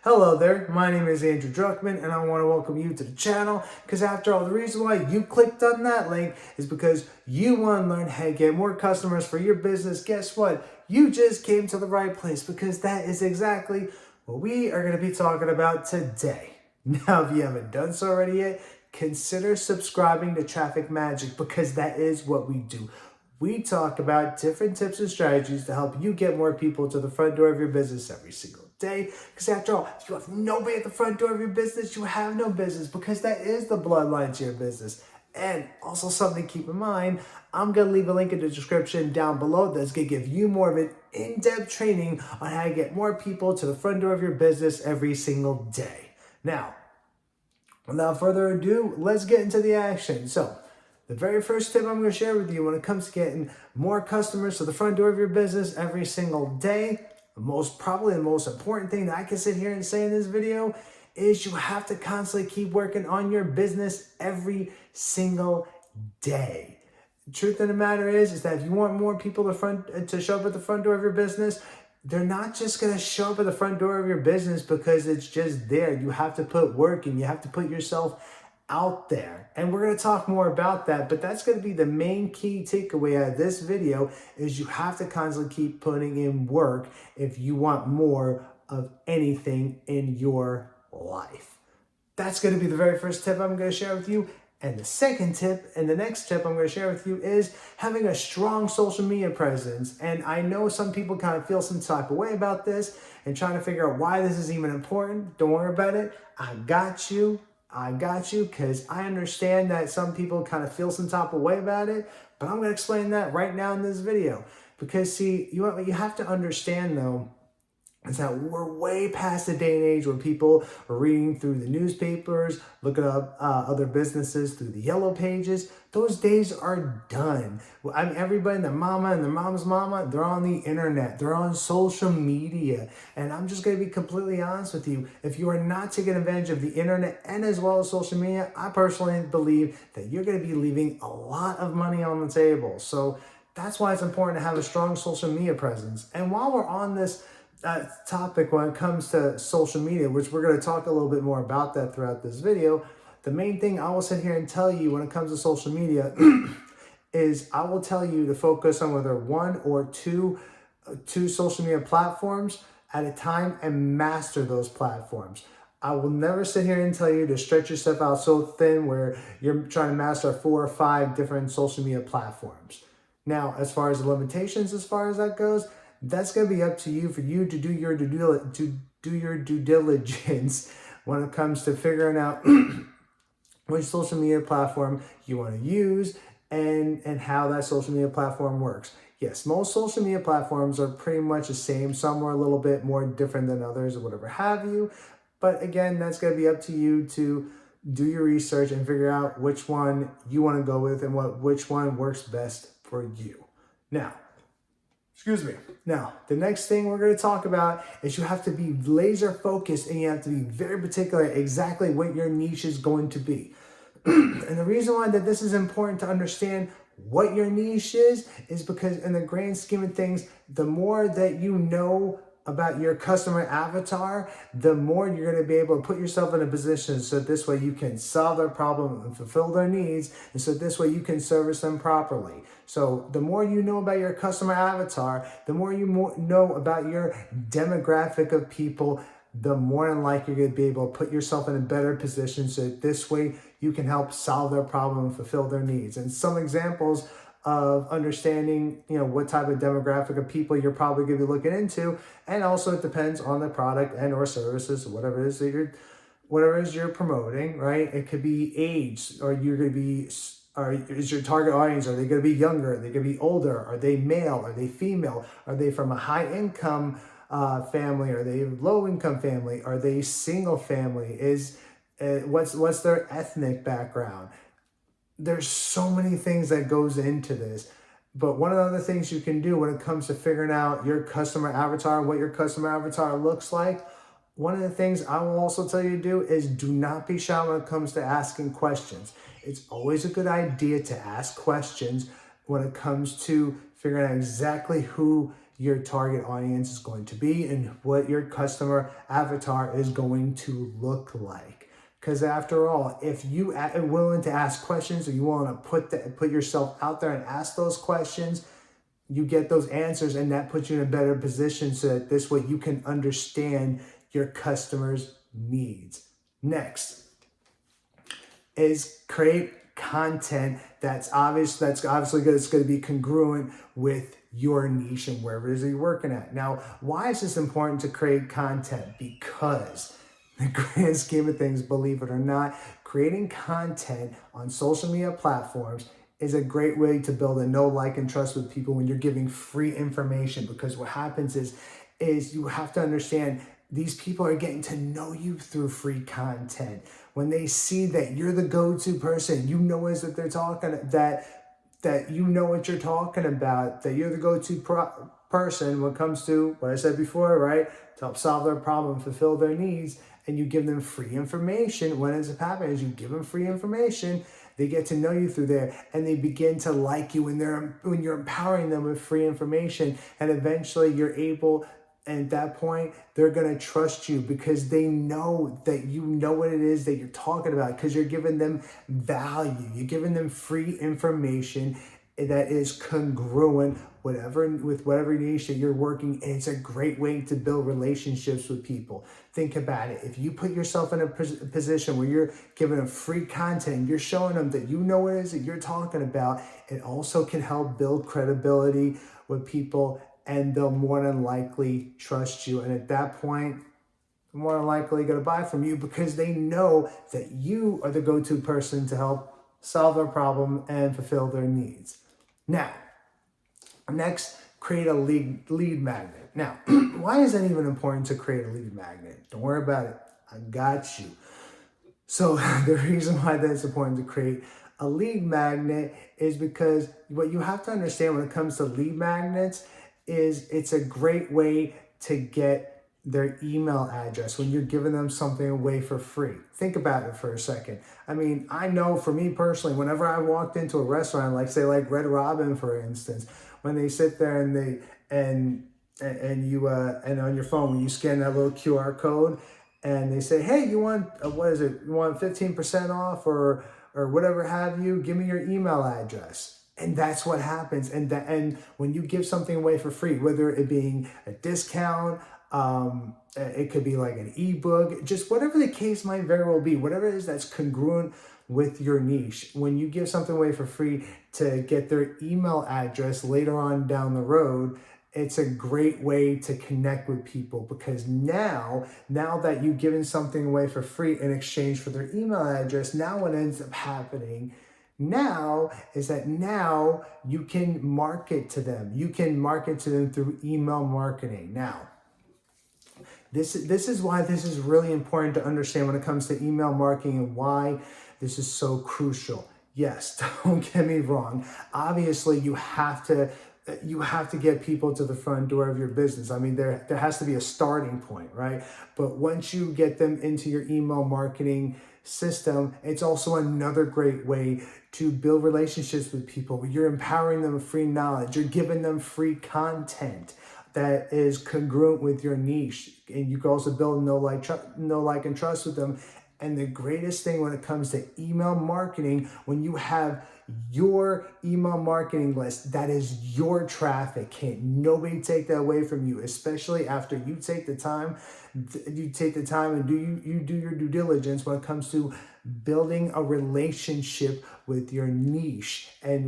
Hello there, my name is Andrew Druckman and I want to welcome you to the channel because after all, the reason why you clicked on that link is because you want to learn how to get more customers for your business. Guess what? You just came to the right place because that is exactly what we are going to be talking about today. Now, if you haven't done so already yet, consider subscribing to Traffic Magic because that is what we do. We talk about different tips and strategies to help you get more people to the front door of your business every single day. Because after all, if you have nobody at the front door of your business, you have no business because that is the bloodline to your business. And also something to keep in mind, I'm going to leave a link in the description down below that's going to give you more of an in-depth training on how to get more people to the front door of your business every single day. Now, without further ado, let's get into the action. So, the very first tip I'm going to share with you when it comes to getting more customers to the front door of your business every single day, probably the most important thing that I can sit here and say in this video is you have to constantly keep working on your business every single day. The truth of the matter is that if you want more people to show up at the front door of your business, they're not just going to show up at the front door of your business because it's just there. You have to put work in. You have to put yourself out there. And we're going to talk more about that, but that's going to be the main key takeaway out of this video is you have to constantly keep putting in work if you want more of anything in your life. That's going to be the very first tip I'm going to share with you. And the second tip and the next tip I'm going to share with you is having a strong social media presence. And I know some people kind of feel some type of way about this and trying to figure out why this is even important. Don't worry about it. I got you because I understand that some people kind of feel some type of way about it, but I'm going to explain that right now in this video. Because see, what you have to understand though, is that we're way past the day and age where people are reading through the newspapers, looking up other businesses through the yellow pages. Those days are done. I mean, everybody and their mama and their mom's mama, they're on the internet. They're on social media. And I'm just going to be completely honest with you. If you are not taking advantage of the internet and as well as social media, I personally believe that you're going to be leaving a lot of money on the table. So that's why it's important to have a strong social media presence. And while we're on this topic when it comes to social media, which we're going to talk a little bit more about that throughout this video, the main thing I will sit here and tell you when it comes to social media is I will tell you to focus on whether one or two social media platforms at a time and master those platforms. I will never sit here and tell you to stretch yourself out so thin where you're trying to master 4 or 5 different social media platforms. Now, as far as the limitations, as far as that goes, that's going to be up to you for you to do your due diligence when it comes to figuring out which social media platform you want to use and how that social media platform works. Yes, most social media platforms are pretty much the same. Some are a little bit more different than others or whatever have you. But again, that's going to be up to you to do your research and figure out which one you want to go with and which one works best for you. Now, the next thing we're going to talk about is you have to be laser focused and you have to be very particular exactly what your niche is going to be. And the reason why that this is important to understand what your niche is because in the grand scheme of things, the more that you know about your customer avatar, the more you're going to be able to put yourself in a position so this way you can solve their problem and fulfill their needs, and so this way you can service them properly. So the more you know about your customer avatar, the more you know about your demographic of people, the more than likely you're going to be able to put yourself in a better position so this way you can help solve their problem and fulfill their needs. And some examples of understanding, what type of demographic of people you're probably going to be looking into. And also it depends on the product and or services, whatever it is you're promoting, right? It could be age, or is your target audience, are they going to be younger? Are they going to be older? Are they male? Are they female? Are they from a high income family? Are they low income family? Are they single family? What's their ethnic background? There's so many things that goes into this. But one of the other things you can do when it comes to figuring out your customer avatar and what your customer avatar looks like, one of the things I will also tell you to do is do not be shy when it comes to asking questions. It's always a good idea to ask questions when it comes to figuring out exactly who your target audience is going to be and what your customer avatar is going to look like. Because after all, if you are willing to ask questions, or you want to put yourself out there and ask those questions, you get those answers, and that puts you in a better position so that this way you can understand your customers' needs. Next is create content that's obviously good. It's going to be congruent with your niche and wherever it is that you're working at. Now, why is this important to create content? Because in the grand scheme of things, believe it or not, creating content on social media platforms is a great way to build a know, like, and trust with people when you're giving free information. Because what happens is you have to understand these people are getting to know you through free content. When they see that you're the go-to person, you know is that they're talking that you know what you're talking about, that you're the go-to person when it comes to what I said before, right? To help solve their problem, fulfill their needs, and you give them free information. What ends up happening is you give them free information, they get to know you through there, and they begin to like you when you're empowering them with free information, and eventually you're able. And at that point, they're going to trust you because they know that you know what it is that you're talking about, because you're giving them value. You're giving them free information that is congruent with whatever niche that you're working in. It's a great way to build relationships with people. Think about it. If you put yourself in a position where you're giving them free content, you're showing them that you know what it is that you're talking about, it also can help build credibility with people, and they'll more than likely trust you. And at that point, they're more than likely going to buy from you because they know that you are the go-to person to help solve their problem and fulfill their needs. Now, next, create a lead magnet. Now, why is that even important to create a lead magnet? Don't worry about it. I got you. So the reason why that's important to create a lead magnet is because what you have to understand when it comes to lead magnets is it's a great way to get their email address when you're giving them something away for free. Think about it for a second. I mean, I know for me personally, whenever I walked into a restaurant, like say like Red Robin, for instance, when they sit there and on your phone, when you scan that little QR code and they say, hey, you want, you want 15% off or whatever have you, give me your email address. And that's what happens. And when you give something away for free, whether it being a discount, it could be like an ebook, just whatever the case might very well be, whatever it is that's congruent with your niche. When you give something away for free to get their email address later on down the road, it's a great way to connect with people, because now that you've given something away for free in exchange for their email address, now what ends up happening now is that now you can market to them. You can market to them through email marketing. Now, this is why this is really important to understand when it comes to email marketing and why this is so crucial. Yes, don't get me wrong. Obviously, you have to get people to the front door of your business. I mean, there has to be a starting point, right? But once you get them into your email marketing system, it's also another great way to build relationships with people. You're empowering them with free knowledge. You're giving them free content that is congruent with your niche. And you can also build know, like, and trust with them. And the greatest thing when it comes to email marketing, when you have your email marketing list, that is your traffic. Can't nobody take that away from you, especially after you take the time and you do your due diligence when it comes to building a relationship with your niche and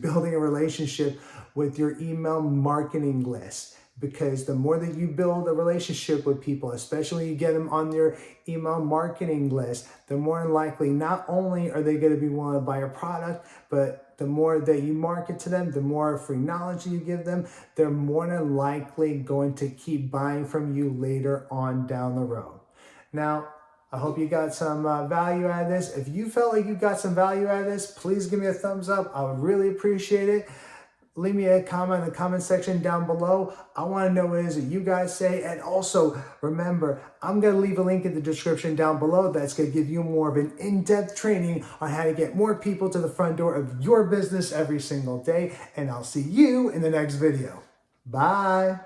building a relationship with your email marketing list. Because the more that you build a relationship with people, especially you get them on your email marketing list, the more likely not only are they going to be willing to buy your product, but the more that you market to them, the more free knowledge you give them, they're more than likely going to keep buying from you later on down the road. Now, I hope you got some value out of this. If you felt like you got some value out of this, please give me a thumbs up. I would really appreciate it. Leave me a comment in the comment section down below. I want to know what it is that you guys say. And also, remember, I'm going to leave a link in the description down below that's going to give you more of an in-depth training on how to get more people to the front door of your business every single day. And I'll see you in the next video. Bye.